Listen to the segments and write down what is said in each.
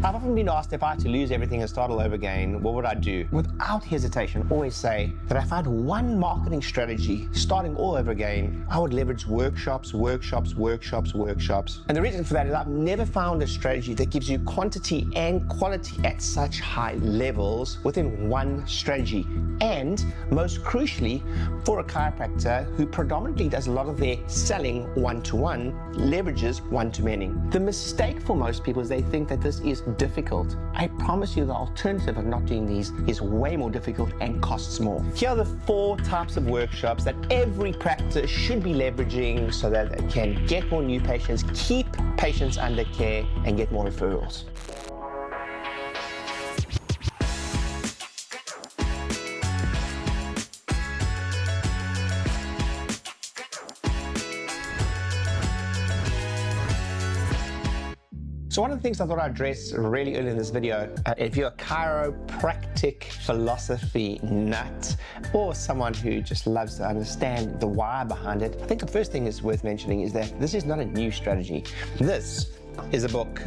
I've often been asked if I had to lose everything and start all over again, what would I do? Without hesitation, always say that if I had one marketing strategy starting all over again, I would leverage workshops. And the reason for that is I've never found a strategy that gives you quantity and quality at such high levels within one strategy. And most crucially, for a chiropractor who predominantly does a lot of their selling one-to-one, leverages one-to-many. The mistake for most people is they think that this is difficult. I promise you the alternative of not doing these is way more difficult and costs more. Here are the 4 types of workshops that every practice should be leveraging so that they can get more new patients, keep patients under care, and get more referrals. So one of the things I thought I'd address really early in this video, if you're a chiropractic philosophy nut or someone who just loves to understand the why behind it, I think the first thing that's worth mentioning is that this is not a new strategy. This is a book,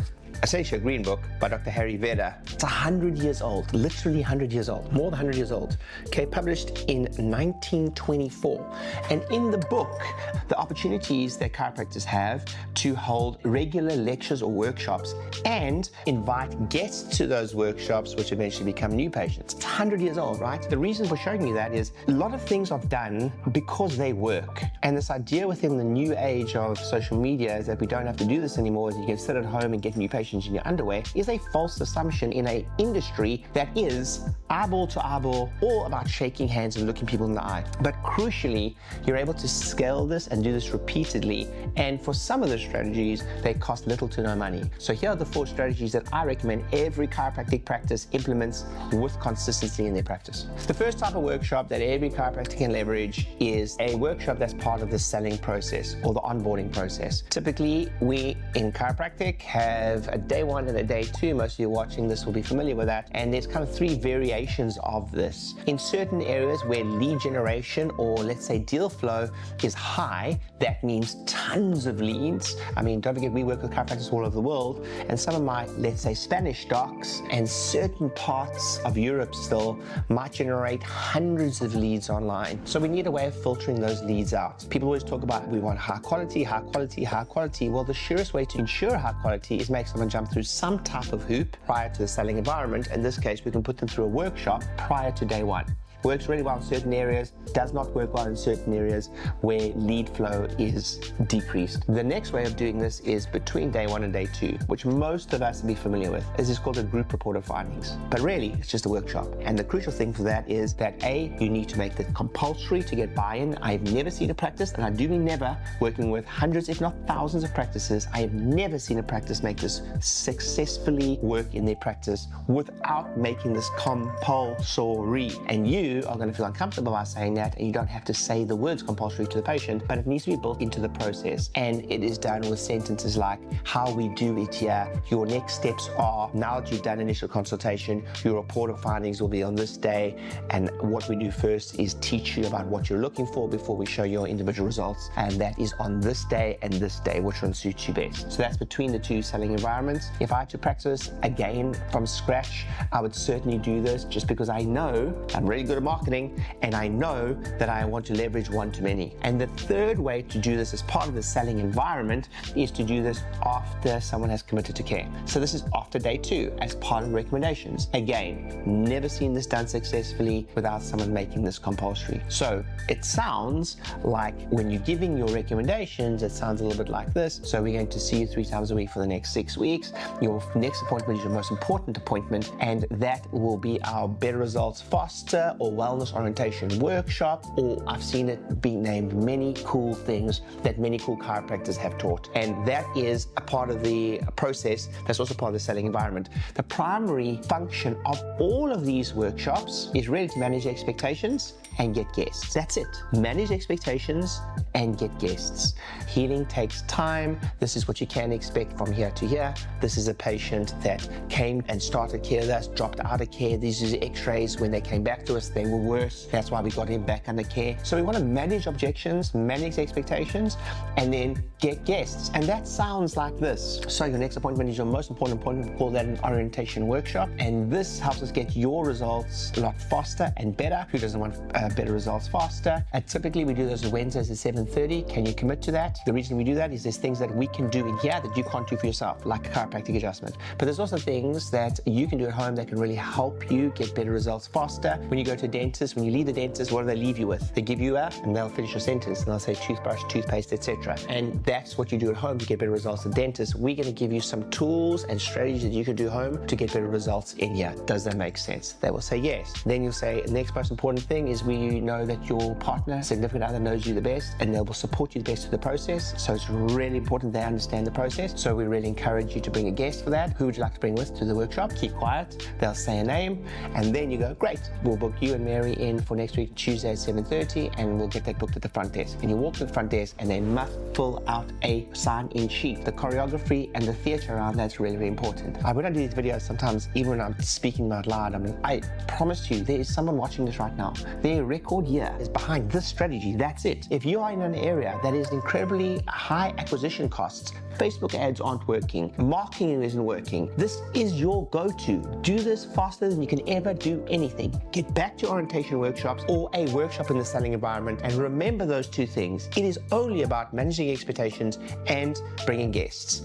essentially a green book by Dr. Rieder. It's 100 years old, literally 100 years old, more than 100 years old. Okay, published in 1924. And in the book, the opportunities that chiropractors have to hold regular lectures or workshops and invite guests to those workshops, which eventually become new patients. It's 100 years old, right? The reason for showing you that is a lot of things are done because they work. And this idea within the new age of social media is that we don't have to do this anymore, is you can sit at home and get new patients in your underwear, is a false assumption in an industry that is eyeball to eyeball, all about shaking hands and looking people in the eye. But crucially, you're able to scale this and do this repeatedly. And for some of the strategies, they cost little to no money. So here are the 4 strategies that I recommend every chiropractic practice implements with consistency in their practice. The first type of workshop that every chiropractor can leverage is a workshop that's part of the selling process or the onboarding process. Typically, we in chiropractic have a day 1 and a day 2. Most of you watching this will be familiar with that. And there's kind of 3 variations of this. In certain areas where lead generation or let's say deal flow is high, that means tons of leads. I mean, don't forget we work with chiropractors all over the world, and some of my, let's say, Spanish docs and certain parts of Europe still might generate hundreds of leads online. So we need a way of filtering those leads out. People always talk about we want high quality. Well, the surest way to ensure high quality is make someone jump through some type of hoop prior to the selling environment. In this case, we can put them through a workshop prior to day 1. Works really well in certain areas, does not work well in certain areas where lead flow is decreased. The next way of doing this is between day 1 and day 2, which most of us will be familiar with. This is called a group report of findings. But really, it's just a workshop. And the crucial thing for that is that A, you need to make it compulsory to get buy-in. I've never seen a practice, and I do mean never, working with hundreds, if not thousands of practices, I have never seen a practice make this successfully work in their practice without making this compulsory. And you are going to feel uncomfortable by saying that, and you don't have to say the words compulsory to the patient, but it needs to be built into the process. And it is done with sentences like, how we do it here, your next steps are, now that you've done initial consultation, your report of findings will be on this day, and what we do first is teach you about what you're looking for before we show your individual results, and that is on this day and this day, which one suits you best. So that's between the 2 selling environments. If I had to practice again from scratch, I would certainly do this just because I know I'm really good at marketing, and I know that I want to leverage one-to-many. And the third way to do this as part of the selling environment is to do this after someone has committed to care. So this is after day 2 as part of the recommendations. Again, never seen this done successfully without someone making this compulsory. So it sounds like when you're giving your recommendations, it sounds a little bit like this. So we're going to see you 3 times a week for the next 6 weeks. Your next appointment is your most important appointment, and that will be our Better Results Faster or Wellness Orientation Workshop, or I've seen it being named many cool things that many cool chiropractors have taught. And that is a part of the process that's also part of the selling environment. The primary function of all of these workshops is really to manage expectations and get guests. That's it. Manage expectations and get guests. Healing takes time. This is what you can expect from here to here. This is a patient that came and started care with us, dropped out of care. These are x-rays. When they came back to us, they were worse. That's why we got him back under care. So we want to manage objections, manage expectations, and then get guests. And that sounds like this. So your next appointment is your most important appointment. We call that an orientation workshop. And this helps us get your results a lot faster and better. Who doesn't want better results faster? Typically we do those Wednesdays at 7:30. Can you commit to that? The reason we do that is there's things that we can do in here that you can't do for yourself, like a chiropractic adjustment. But there's also things that you can do at home that can really help you get better results faster. When you go to a dentist, when you leave the dentist, what do they leave you with? They give you and they'll finish your sentence, and they'll say toothbrush, toothpaste, etc. And that's what you do at home to get better results at dentist. We're going to give you some tools and strategies that you can do home to get better results in here. Does that make sense? They will say yes. Then you'll say, the next most important thing is we know that your partner, significant other, knows you the best, and they will support you the best through the process. So it's really important they understand the process. So we really encourage you to bring a guest for that. Who would you like to bring with to the workshop? Keep quiet. They'll say a name, and then you go, great, we'll book you and Mary in for next week, Tuesday at 7:30, and we'll get that booked at the front desk. And you walk to the front desk, and they must fill out a sign-in sheet. The choreography and the theater around that's really, really important. When I do these videos, sometimes even when I'm speaking out loud, I promise you, there is someone watching this right now. Their record year is behind this strategy. That's it. If you are in an area that is incredibly high acquisition costs, Facebook ads aren't working, marketing isn't working, this is your go-to. Do this faster than you can ever do anything. Get back to orientation workshops or a workshop in the selling environment, and remember those two things. It is only about managing expectations and bringing guests,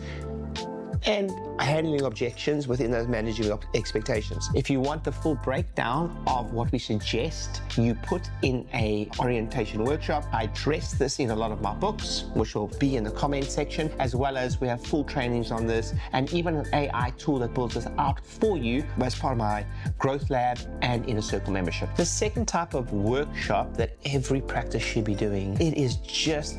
and handling objections within those managing expectations. If you want the full breakdown of what we suggest you put in a orientation workshop, I address this in a lot of my books, which will be in the comment section, as well as we have full trainings on this, and even an AI tool that builds this out for you as part of my Growth Lab and Inner Circle membership. The second type of workshop that every practice should be doing, it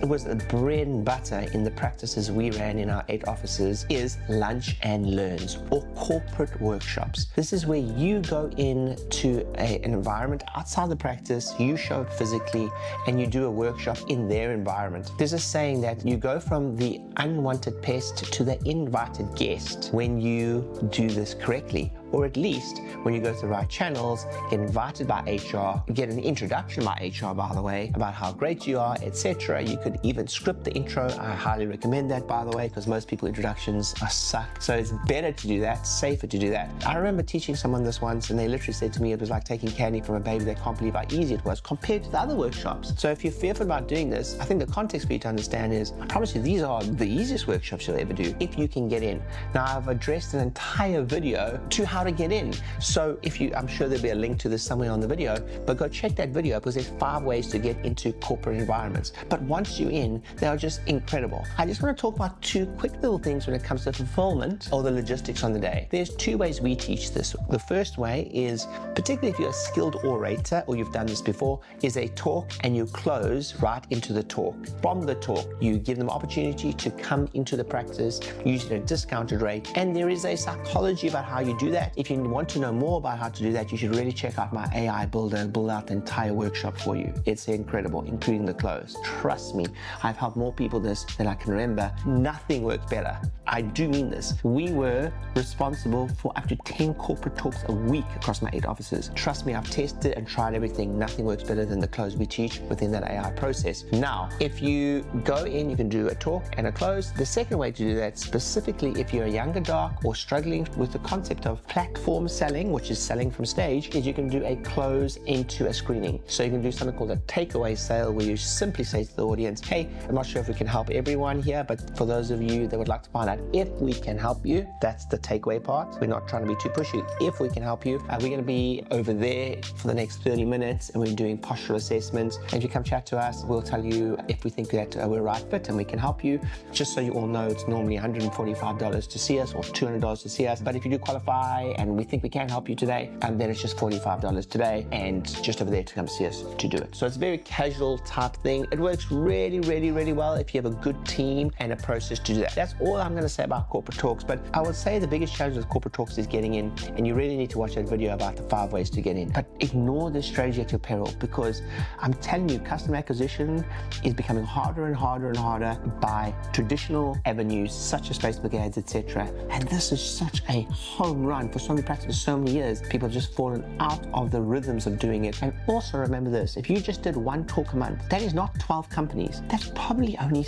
was the bread and butter in the practices we ran in our 8 offices, is lunch and learns, or corporate workshops. This is where you go into an environment outside the practice, you show up physically, and you do a workshop in their environment. There's a saying that you go from the unwanted pest to the invited guest when you do this correctly. Or at least when you go to the right channels, get invited by HR, get an introduction by HR, by the way, about how great you are, etc. You could even script the intro. I highly recommend that, by the way, because most people introductions are suck. So it's better to do that, safer to do that. I remember teaching someone this once, and they literally said to me it was like taking candy from a baby. They can't believe how easy it was compared to the other workshops. So if you're fearful about doing this, I think the context for you to understand is, I promise you, these are the easiest workshops you'll ever do if you can get in. Now, I've addressed an entire video to how to get in. So I'm sure there'll be a link to this somewhere on the video, but go check that video, because there's 5 ways to get into corporate environments. But once you're in, they are just incredible. I just want to talk about 2 quick little things when it comes to fulfillment or the logistics on the day. There's 2 ways we teach this. The first way is, particularly if you're a skilled orator or you've done this before, is a talk, and you close right into the talk. From the talk, you give them opportunity to come into the practice using a discounted rate, and there is a psychology about how you do that. If you want to know more about how to do that, you should really check out my AI builder and build out the entire workshop for you. It's incredible, including the close. Trust me, I've helped more people this than I can remember. Nothing worked better. I do mean this. We were responsible for up to 10 corporate talks a week across my 8 offices. Trust me, I've tested and tried everything. Nothing works better than the close we teach within that AI process. Now, if you go in, you can do a talk and a close. The second way to do that, specifically if you're a younger doc or struggling with the concept of platform selling, which is selling from stage, is you can do a close into a screening. So you can do something called a takeaway sale, where you simply say to the audience, hey, I'm not sure if we can help everyone here, but for those of you that would like to find out if we can help you, that's the takeaway part. We're not trying to be too pushy. If we can help you, we're going to be over there for the next 30 minutes, and we're doing postural assessments. And if you come chat to us, we'll tell you if we think that we're right fit and we can help you. Just so you all know, it's normally $145 to see us, or $200 to see us. But if you do qualify and we think we can help you today, and then it's just $45 today, and just over there to come see us to do it. So it's a very casual type thing. It works really, really, really well if you have a good team and a process to do that. That's all I'm going to say about corporate talks. But I would say the biggest challenge with corporate talks is getting in, and you really need to watch that video about the 5 ways to get in. But ignore this strategy at your peril, because I'm telling you, customer acquisition is becoming harder and harder and harder by traditional avenues such as Facebook ads, etc. And this is such a home run for for so many practices for so many years, people have just fallen out of the rhythms of doing it. And also remember this, if you just did one talk a month, that is not 12 companies. That's probably only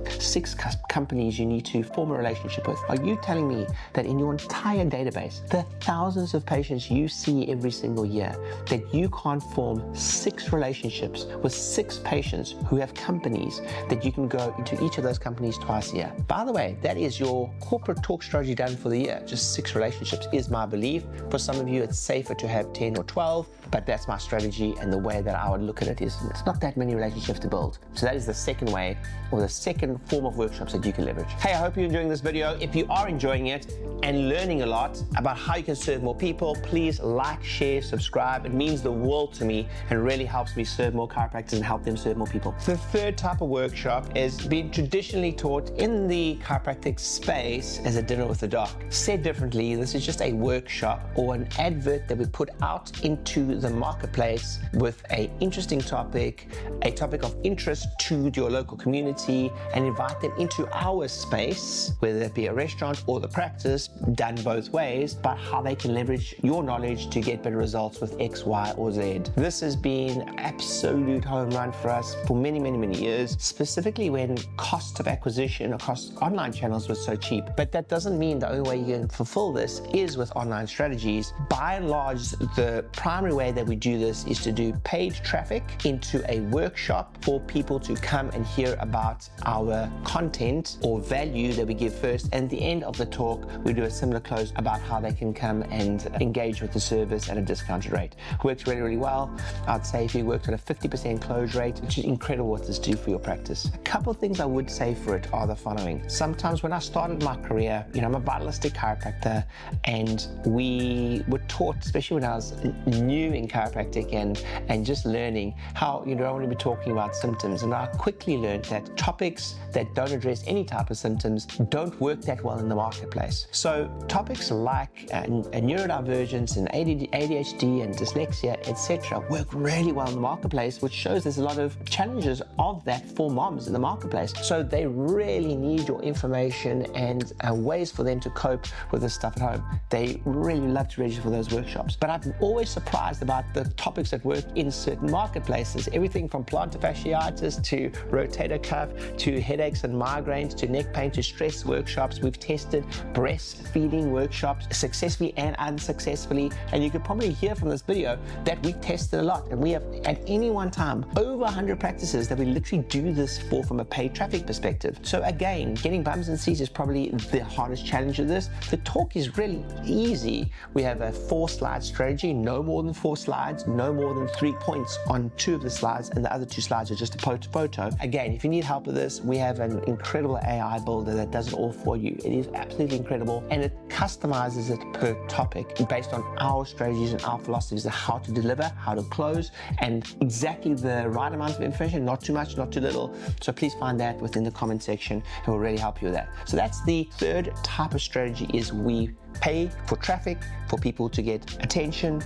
6 companies you need to form a relationship with. Are you telling me that in your entire database, the thousands of patients you see every single year, that you can't form 6 relationships with 6 patients who have companies that you can go into each of those companies twice a year? By the way, that is your corporate talk strategy done for the year. Just 6 relationships is my belief. For some of you, it's safer to have 10 or 12, but that's my strategy, and the way that I would look at it is it's not that many relationships to build. So that is the second way, or the second form of workshops that you can leverage. Hey, I hope you're enjoying this video. If you are enjoying it and learning a lot about how you can serve more people, please like, share, subscribe. It means the world to me and really helps me serve more chiropractors and help them serve more people. The third type of workshop is being traditionally taught in the chiropractic space as a dinner with a doc. Said differently, this is just a workshop or an advert that we put out into the marketplace with an interesting topic, a topic of interest to your local community, and invite them into our space, whether it be a restaurant or the practice, done both ways, but how they can leverage your knowledge to get better results with X, Y, or Z. This has been an absolute home run for us for many, many, many years, specifically when cost of acquisition across online channels was so cheap. But that doesn't mean the only way you can fulfill this is with online strategies. By and large, the primary way that we do this is to do paid traffic into a workshop for people to come and hear about our content or value that we give first. And at the end of the talk, we do a similar close about how they can come and engage with the service at a discounted rate. Works really, really well. I'd say if you worked at a 50% close rate, which is incredible what this do for your practice. A couple of things I would say for it are the following. Sometimes when I started my career, I'm a vitalistic chiropractor, and we were taught, especially when I was new in chiropractic and just learning how I want to be talking about symptoms. And I quickly learned that topics that don't address any type of symptoms don't work that well in the marketplace. So topics like neurodivergence and ADHD and dyslexia, etc., work really well in the marketplace, which shows there's a lot of challenges of that for moms in the marketplace. So they really need your information and ways for them to cope with this stuff at home. They really love to register for those workshops. But I'm always surprised about the topics that work in certain marketplaces. Everything from plantar fasciitis to rotator cuff to headaches and migraines to neck pain to stress workshops. We've tested breastfeeding workshops successfully and unsuccessfully. And you could probably hear from this video that we tested a lot. And we have at any one time over 100 practices that we literally do this for from a paid traffic perspective. So again, getting bums and seats is probably the hardest challenge of this. The talk is really easy. We have a 4-slide strategy, no more than 4 slides, no more than 3 points on 2 of the slides, and the other 2 slides are just a photo. Again, if you need help with this, we have an incredible AI builder that does it all for you. It is absolutely incredible, and it customizes it per topic based on our strategies and our philosophies of how to deliver, how to close, and exactly the right amount of information, not too much, not too little. So please find that within the comment section, and we'll really help you with that. So that's the third type of strategy, is we pay for traffic for people to get attention,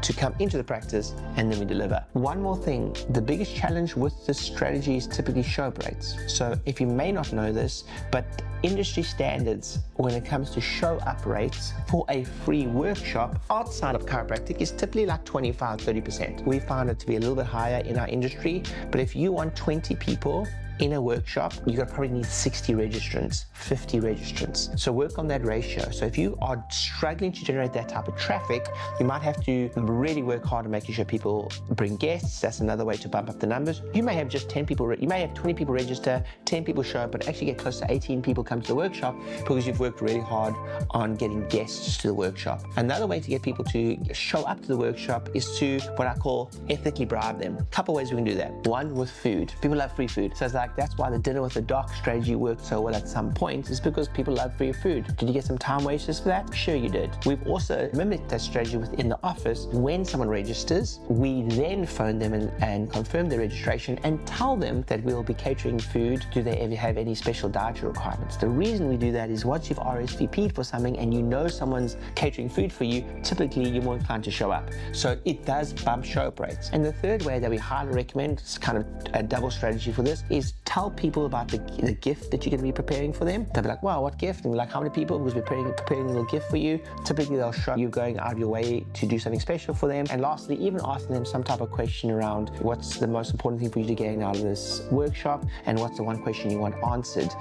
to come into the practice, and then we deliver. One more thing, the biggest challenge with this strategy is typically show up rates. So if you may not know this, but industry standards when it comes to show up rates for a free workshop outside of chiropractic is typically like 25-30%. We found it to be a little bit higher in our industry, but if you want 20 people in a workshop, you're gonna probably need 60 registrants, 50 registrants. So work on that ratio. So if you are struggling to generate that type of traffic, you might have to really work hard on making sure people bring guests. That's another way to bump up the numbers. You may have just 10 people, you may have 20 people register, 10 people show up, but actually get close to 18 people come to the workshop because you've worked really hard on getting guests to the workshop. Another way to get people to show up to the workshop is to what I call ethically bribe them. A couple ways we can do that. One, with food. People love free food. So it's like, that's why the dinner with the doc strategy worked so well at some point, is because people love free food. Did you get some time wasters for that? Sure you did. We've also mimicked that strategy within the office. When someone registers, we then phone them and confirm their registration and tell them that we'll be catering food. Do they ever have any special dietary requirements? The reason we do that is once you've RSVP'd for something and you know someone's catering food for you, typically you're more inclined to show up. So it does bump show up rates. And the third way that we highly recommend, it's kind of a double strategy for this, is just tell people about the gift that you're going to be preparing for them. They'll be like, wow, what gift? And we're like, how many people? Because we're preparing a little gift for you. Typically, they'll show you going out of your way to do something special for them. And lastly, even asking them some type of question around what's the most important thing for you to gain out of this workshop, and what's the one question you want answered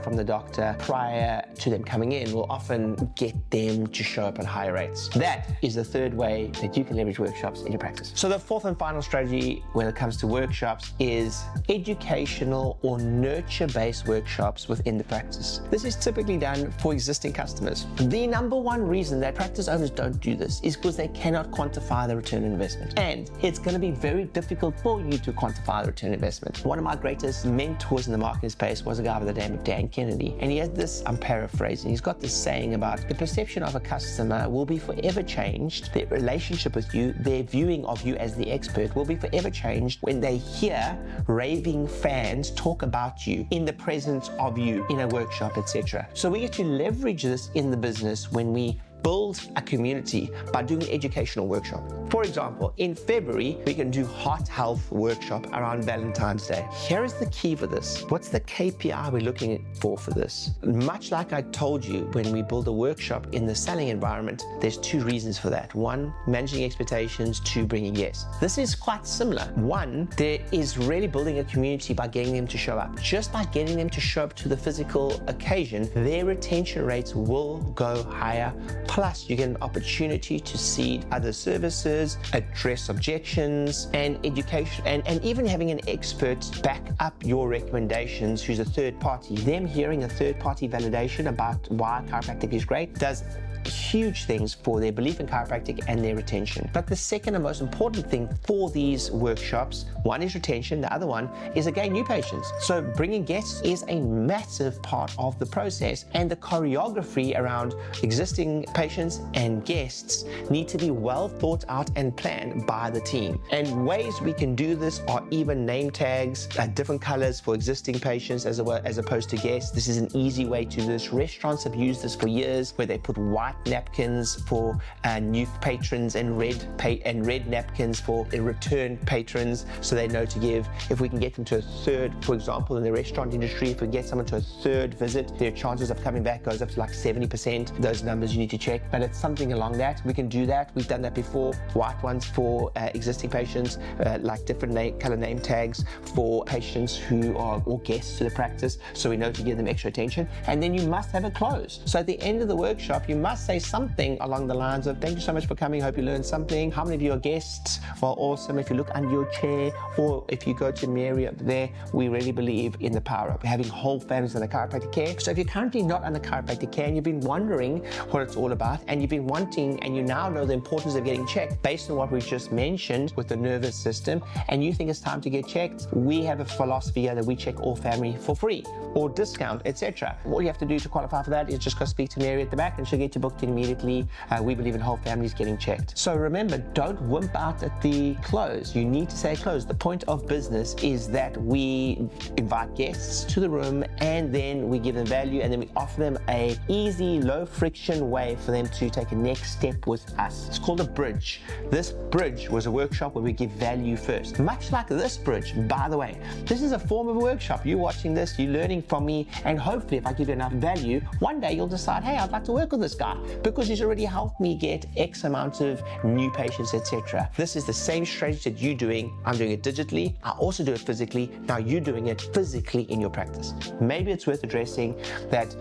from the doctor prior to them coming in will often get them to show up at higher rates. That is the third way that you can leverage workshops in your practice. So the fourth and final strategy when it comes to workshops is educational or nurture-based workshops within the practice. This is typically done for existing customers. The number one reason that practice owners don't do this is because they cannot quantify the return on investment. And it's going to be very difficult for you to quantify the return on investment. One of my greatest mentors in the marketing space was a guy by the name of Dan Kennedy. And he has this, I'm paraphrasing, he's got this saying about the perception of a customer will be forever changed. Their relationship with you, their viewing of you as the expert will be forever changed when they hear raving fans talk about you in the presence of you in a workshop, etc. So we get to leverage this in the business when we build a community by doing an educational workshop. For example, in February, we can do heart health workshop around Valentine's Day. Here is the key for this. What's the KPI we're looking for this? Much like I told you, when we build a workshop in the selling environment, there's two reasons for that. One, managing expectations. Two, bringing guests. This is quite similar. One, there is really building a community by getting them to show up. Just by getting them to show up to the physical occasion, their retention rates will go higher. Plus, you get an opportunity to seed other services, address objections, and education, and even having an expert back up your recommendations who's a third party. Them hearing a third party validation about why chiropractic is great does huge things for their belief in chiropractic and their retention. But the second and most important thing for these workshops, one is retention, the other one is again new patients. So bringing guests is a massive part of the process, and the choreography around existing patients and guests need to be well thought out and planned by the team. And ways we can do this are even name tags, different colors for existing patients as opposed to guests. This is an easy way to do this. Restaurants have used this for years, where they put white napkins for new patrons and red napkins for return patrons, so they know to give. If we can get them to a third, for example, in the restaurant industry, if we get someone to a third visit, their chances of coming back goes up to like 70%. Those numbers you need to check, but it's something along that. We can do that. We've done that before. White ones for existing patients, like different color name tags for patients who are or guests to the practice, so we know to give them extra attention. And then you must have a close. So at the end of the workshop, you must say something along the lines of, thank you so much for coming, hope you learned something. How many of you are guests? Well, awesome. If you look under your chair, or if you go to Mary up there, we really believe in the power of having whole families under chiropractic care. So if you're currently not under chiropractic care and you've been wondering what it's all about, and you've been wanting, and you now know the importance of getting checked based on what we've just mentioned with the nervous system, and you think it's time to get checked, we have a philosophy here that we check all family for free or discount, etc. All you have to do to qualify for that is just go speak to Mary at the back and she'll get you booked in immediately. We believe in whole families getting checked. So remember, don't wimp out at the close. You need to say close. The point of business is that we invite guests to the room, and then we give them value, and then we offer them a easy, low friction way for them to take a next step with us. It's called a bridge. This bridge was a workshop where we give value first. Much like this bridge, by the way. This is a form of a workshop. You're watching this, you're learning from me, and hopefully if I give you enough value, one day you'll decide, hey, I'd like to work with this guy because he's already helped me get X amount of new patients, etc. This is the same strategy that you're doing. I'm doing it digitally. I also do it physically. Now you're doing it physically in your practice. Maybe it's worth addressing that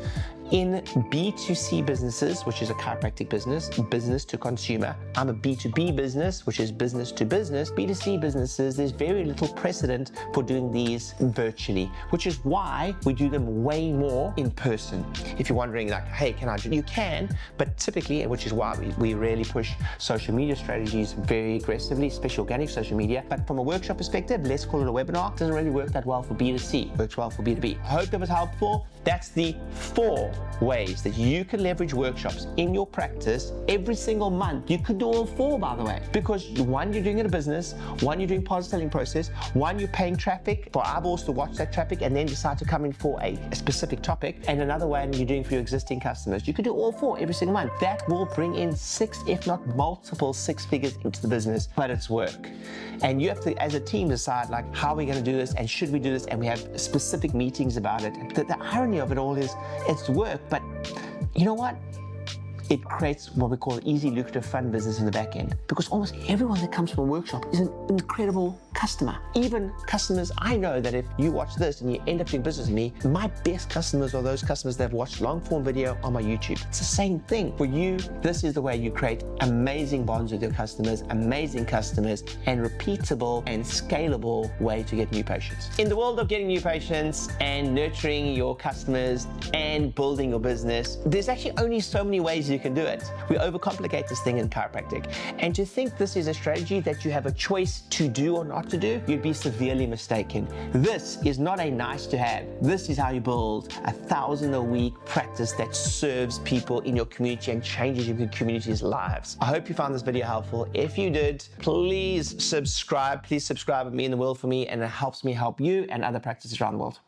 in B2C businesses, which is a chiropractic business, business to consumer. I'm a B2B business, which is business to business. B2C businesses, there's very little precedent for doing these virtually, which is why we do them way more in person. If you're wondering like, hey, can I do? You can, but typically, which is why we really push social media strategies very aggressively, especially organic social media. But from a workshop perspective, let's call it a webinar. It doesn't really work that well for B2C, works well for B2B. I hope that was helpful. That's the 4 ways that you can leverage workshops in your practice every single month. You could do all 4, by the way, because 1, you're doing it a business, 1, you're doing positive selling process, 1, you're paying traffic for eyeballs to watch that traffic and then decide to come in for a specific topic, and another one you're doing for your existing customers. You could do all 4 every single month. That will bring in 6, if not multiple 6 figures into the business, but it's work. And you have to, as a team, decide like, how are we going to do this and should we do this? And we have specific meetings about it. The irony of it all is it's work, but you know what? It creates what we call an easy, lucrative, fun business in the back end, because almost everyone that comes from a workshop is an incredible customer. Even customers, I know that if you watch this and you end up doing business with me, my best customers are those customers that have watched long form video on my YouTube. It's the same thing. For you, this is the way you create amazing bonds with your customers, amazing customers, and repeatable and scalable way to get new patients. In the world of getting new patients and nurturing your customers and building your business, there's actually only so many ways you can do it. We overcomplicate this thing in chiropractic. And to think this is a strategy that you have a choice to do or not to do, you'd be severely mistaken. This is not a nice to have. This is how you build 1,000 a week practice that serves people in your community and changes your community's lives. I hope you found this video helpful. If you did, please subscribe. Please subscribe. It means the world for me, and it helps me help you and other practices around the world.